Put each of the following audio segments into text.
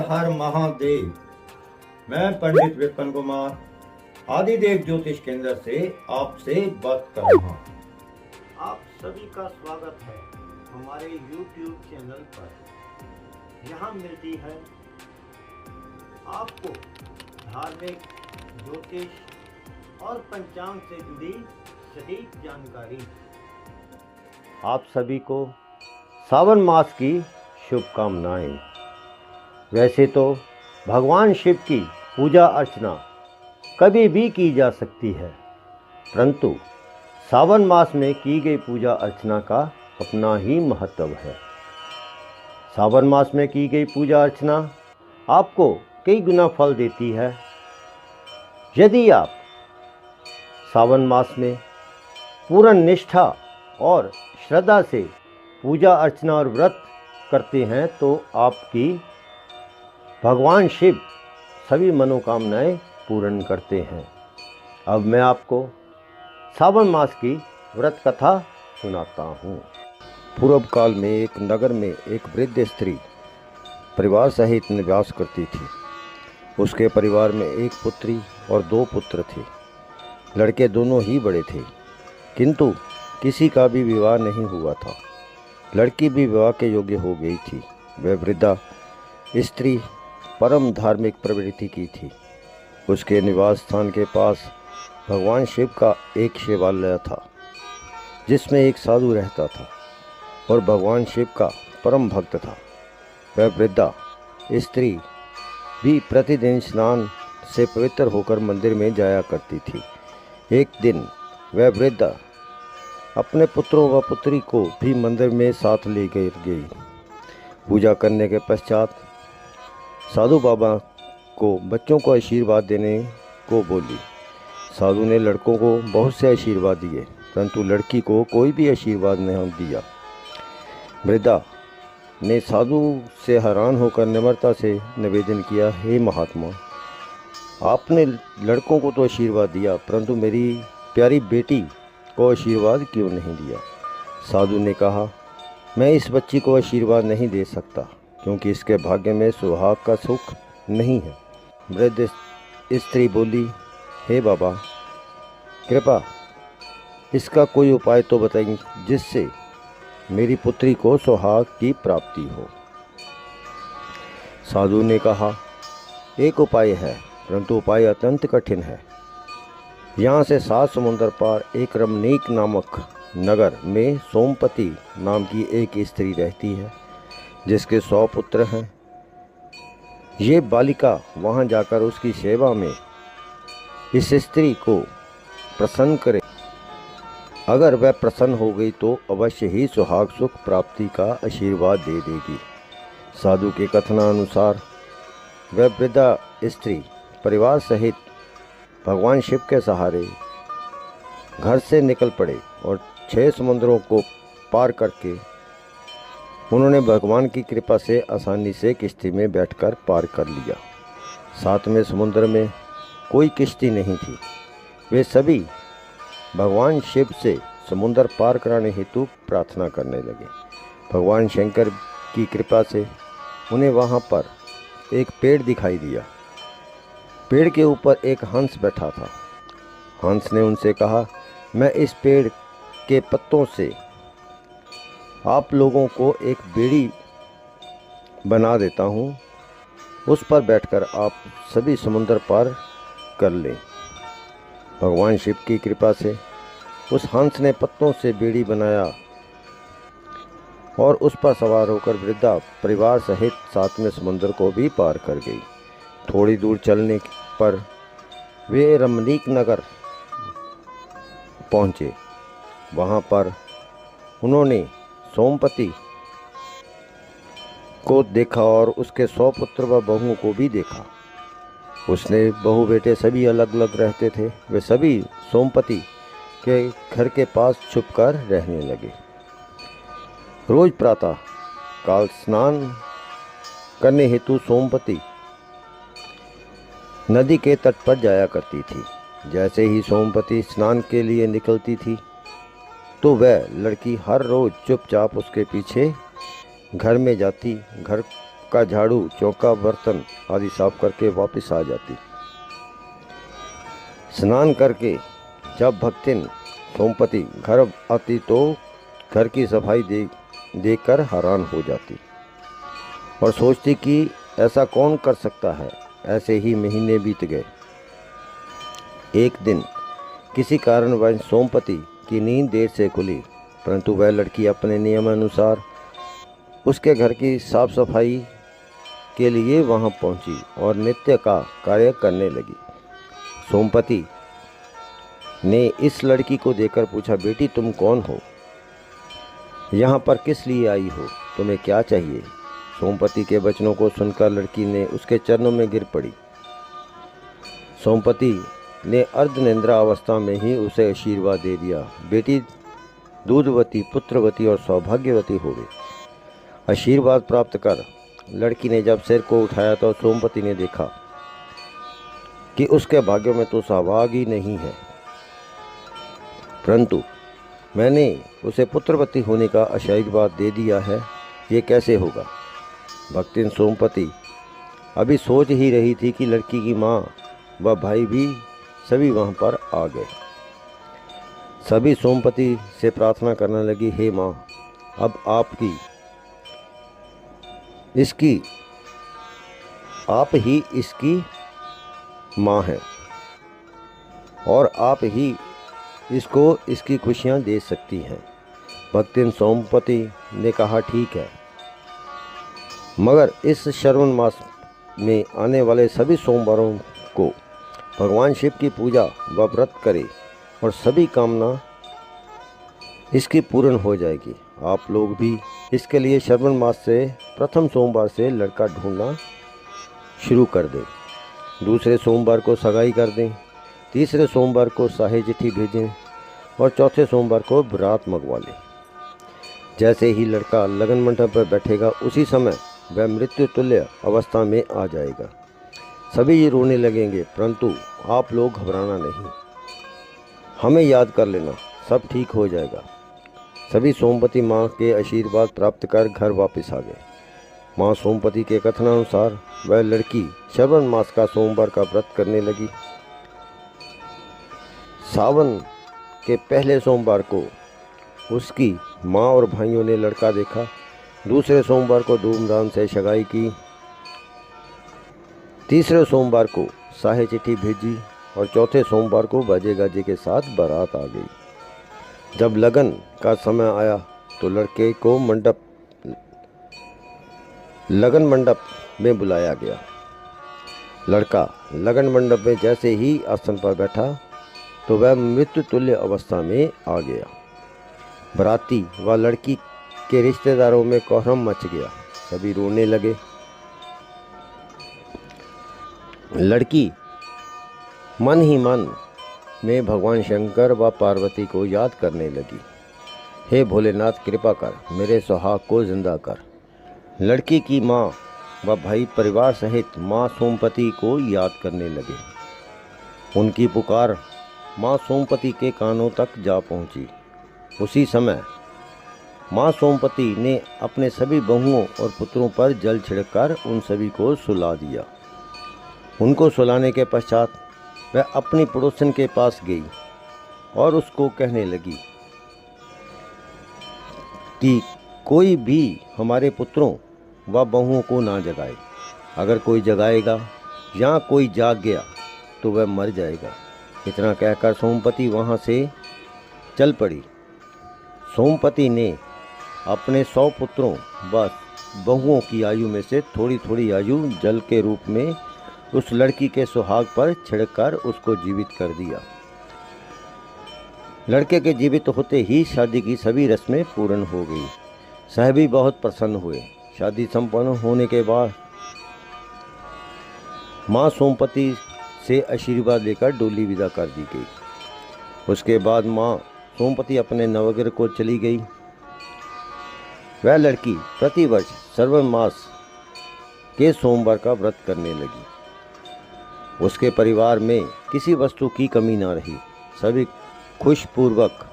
हर महादेव। मैं पंडित विपिन कुमार आदिदेव ज्योतिष केंद्र से आपसे बात कर रहा हूँ। आप सभी का स्वागत है हमारे YouTube चैनल पर। यहाँ मिलती है आपको धार्मिक, ज्योतिष और पंचांग से जुड़ी सटीक जानकारी। आप सभी को सावन मास की शुभकामनाएं। वैसे तो भगवान शिव की पूजा अर्चना कभी भी की जा सकती है, परंतु सावन मास में की गई पूजा अर्चना का अपना ही महत्व है। सावन मास में की गई पूजा अर्चना आपको कई गुना फल देती है। यदि आप सावन मास में पूर्ण निष्ठा और श्रद्धा से पूजा अर्चना और व्रत करते हैं तो आपकी भगवान शिव सभी मनोकामनाएं पूर्ण करते हैं। अब मैं आपको सावन मास की व्रत कथा सुनाता हूँ। पूर्व काल में एक नगर में एक वृद्ध स्त्री परिवार सहित निवास करती थी। उसके परिवार में एक पुत्री और 2 पुत्र थे। लड़के दोनों ही बड़े थे, किंतु किसी का भी विवाह नहीं हुआ था। लड़की भी विवाह के योग्य हो गई थी। वह वृद्धा स्त्री परम धार्मिक प्रवृत्ति की थी। उसके निवास स्थान के पास भगवान शिव का एक शिवालय था, जिसमें एक साधु रहता था और भगवान शिव का परम भक्त था। वह वृद्धा स्त्री भी प्रतिदिन स्नान से पवित्र होकर मंदिर में जाया करती थी। एक दिन वह वृद्धा अपने पुत्रों व पुत्री को भी मंदिर में साथ ले गई। पूजा करने के पश्चात साधु बाबा को बच्चों को आशीर्वाद देने को बोली। साधु ने लड़कों को बहुत से आशीर्वाद दिए, परंतु लड़की को कोई भी आशीर्वाद नहीं दिया। वृद्धा ने साधु से हैरान होकर निम्रता से निवेदन किया, हे महात्मा, आपने लड़कों को तो आशीर्वाद दिया, परंतु मेरी प्यारी बेटी को आशीर्वाद क्यों नहीं दिया? साधु ने कहा, मैं इस बच्ची को आशीर्वाद नहीं दे सकता, क्योंकि इसके भाग्य में सुहाग का सुख नहीं है। वृद्ध स्त्री बोली, हे बाबा, कृपा इसका कोई उपाय तो बताइए जिससे मेरी पुत्री को सुहाग की प्राप्ति हो। साधु ने कहा, एक उपाय है, परंतु उपाय अत्यंत कठिन है। यहाँ से 7 समुंदर पार एक रमनीक नामक नगर में सोमपति नाम की एक स्त्री रहती है, जिसके 100 पुत्र हैं। ये बालिका वहाँ जाकर उसकी सेवा में इस स्त्री को प्रसन्न करे। अगर वह प्रसन्न हो गई तो अवश्य ही सुहाग सुख प्राप्ति का आशीर्वाद दे देगी। साधु के कथनानुसार वह वृद्धा स्त्री परिवार सहित भगवान शिव के सहारे घर से निकल पड़े और 6 समुद्रों को पार करके उन्होंने भगवान की कृपा से आसानी से किश्ती में बैठकर पार कर लिया। 7वें समुद्र में कोई किश्ती नहीं थी। वे सभी भगवान शिव से समुद्र पार कराने हेतु प्रार्थना करने लगे। भगवान शंकर की कृपा से उन्हें वहाँ पर एक पेड़ दिखाई दिया। पेड़ के ऊपर एक हंस बैठा था। हंस ने उनसे कहा, मैं इस पेड़ के पत्तों से आप लोगों को एक बेड़ी बना देता हूँ, उस पर बैठकर आप सभी समुद्र पार कर लें। भगवान शिव की कृपा से उस हंस ने पत्तों से बेड़ी बनाया और उस पर सवार होकर वृद्धा परिवार सहित 7वें समुद्र को भी पार कर गई। थोड़ी दूर चलने पर वे रमनीक नगर पहुँचे। वहाँ पर उन्होंने सोमपति को देखा और उसके 100 पुत्र व बहुओं को भी देखा। उसने बहू बेटे सभी अलग अलग रहते थे। वे सभी सोमपति के घर के पास छुपकर रहने लगे। रोज प्रातः काल स्नान करने हेतु सोमपति नदी के तट पर जाया करती थी। जैसे ही सोमपति स्नान के लिए निकलती थी तो वह लड़की हर रोज़ चुपचाप उसके पीछे घर में जाती, घर का झाड़ू, चौका, बर्तन आदि साफ करके वापस आ जाती। स्नान करके जब भक्तिन सोमपति घर आती तो घर की सफाई देखकर हैरान हो जाती और सोचती कि ऐसा कौन कर सकता है। ऐसे ही महीने बीत गए। एक दिन किसी कारणवश सोमपति की नींद देर से खुली, परंतु वह लड़की अपने नियमानुसार उसके घर की साफ सफाई के लिए वहां पहुंची और नित्य का कार्य करने लगी। सोमपति ने इस लड़की को देखकर पूछा, बेटी तुम कौन हो? यहाँ पर किस लिए आई हो? तुम्हें क्या चाहिए? सोमपति के वचनों को सुनकर लड़की ने उसके चरणों में गिर पड़ी। सोमपति ने अर्धनिद्रा अवस्था में ही उसे आशीर्वाद दे दिया, बेटी दूधवती, पुत्रवती और सौभाग्यवती हो गई। आशीर्वाद प्राप्त कर लड़की ने जब सिर को उठाया तो सोमपति ने देखा कि उसके भाग्य में तो सौभाग्य ही नहीं है, परंतु मैंने उसे पुत्रवती होने का आशीर्वाद दे दिया है, ये कैसे होगा? भक्तिन सोमपति अभी सोच ही रही थी कि लड़की की माँ व भाई भी सभी वहाँ पर आ गए। सभी सोमपति से प्रार्थना करने लगी, हे माँ, अब आप ही इसकी माँ है और आप ही इसको इसकी खुशियाँ दे सकती हैं। भक्तिन सोमपति ने कहा, ठीक है, मगर इस श्रावण मास में आने वाले सभी सोमवारों को भगवान शिव की पूजा व व्रत करे और सभी कामना इसकी पूर्ण हो जाएगी। आप लोग भी इसके लिए श्रावण मास से प्रथम सोमवार से लड़का ढूंढना शुरू कर दें, दूसरे सोमवार को सगाई कर दें, तीसरे सोमवार को साहे चिट्ठी भेजें और चौथे सोमवार को बारात मंगवा लें। जैसे ही लड़का लगन मंडप पर बैठेगा उसी समय वह मृत्यु तुल्य अवस्था में आ जाएगा। सभी रोने लगेंगे, परंतु आप लोग घबराना नहीं, हमें याद कर लेना, सब ठीक हो जाएगा। सभी सोमपति माँ के आशीर्वाद प्राप्त कर घर वापस आ गए। माँ सोमपति के कथनानुसार वह लड़की श्रावण मास का सोमवार का व्रत करने लगी। सावन के पहले सोमवार को उसकी माँ और भाइयों ने लड़का देखा। दूसरे सोमवार को धूमधाम से सगाई की। तीसरे सोमवार को साहे चिट्ठी भेजी और चौथे सोमवार को बाजे गाजे के साथ बारात आ गई। जब लगन का समय आया तो लड़के को लगन मंडप में बुलाया गया। लड़का लगन मंडप में जैसे ही आसन पर बैठा तो वह मृत्यु तुल्य अवस्था में आ गया। बराती व लड़की के रिश्तेदारों में कोहराम मच गया, सभी रोने लगे। लड़की मन ही मन में भगवान शंकर व पार्वती को याद करने लगी, हे भोलेनाथ कृपा कर, मेरे सुहाग को जिंदा कर। लड़की की माँ व भाई परिवार सहित माँ सोमपति को याद करने लगे। उनकी पुकार माँ सोमपति के कानों तक जा पहुँची। उसी समय माँ सोमपति ने अपने सभी बहुओं और पुत्रों पर जल छिड़ककर उन सभी को सुला दिया। उनको सुलाने के पश्चात वह अपनी पड़ोसन के पास गई और उसको कहने लगी कि कोई भी हमारे पुत्रों व बहुओं को ना जगाए। अगर कोई जगाएगा या कोई जाग गया तो वह मर जाएगा। इतना कहकर सोमपति वहाँ से चल पड़ी। सोमपति ने अपने 100 पुत्रों व बहुओं की आयु में से थोड़ी थोड़ी आयु जल के रूप में उस लड़की के सुहाग पर छिड़ककर उसको जीवित कर दिया। लड़के के जीवित होते ही शादी की सभी रस्में पूर्ण हो गई। सभी बहुत प्रसन्न हुए। शादी संपन्न होने के बाद माँ सोमपति से आशीर्वाद लेकर डोली विदा कर दी गई। उसके बाद माँ सोमपति अपने नवग्रह को चली गई। वह लड़की प्रतिवर्ष श्रावण मास के सोमवार का व्रत करने लगी। उसके परिवार में किसी वस्तु की कमी ना रही। सभी खुशपूर्वक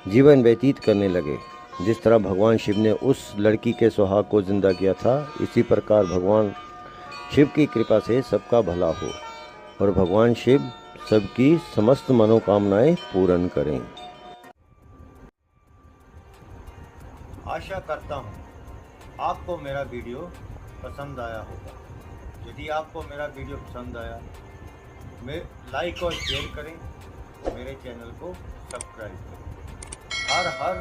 जीवन व्यतीत करने लगे। जिस तरह भगवान शिव ने उस लड़की के सुहाग को जिंदा किया था, इसी प्रकार भगवान शिव की कृपा से सबका भला हो और भगवान शिव सबकी समस्त मनोकामनाएं पूर्ण करें। आशा करता हूँ आपको मेरा वीडियो पसंद आया होगा। यदि आपको मेरा वीडियो पसंद आया, लाइक और शेयर करें, मेरे चैनल को सब्सक्राइब करें। हर हर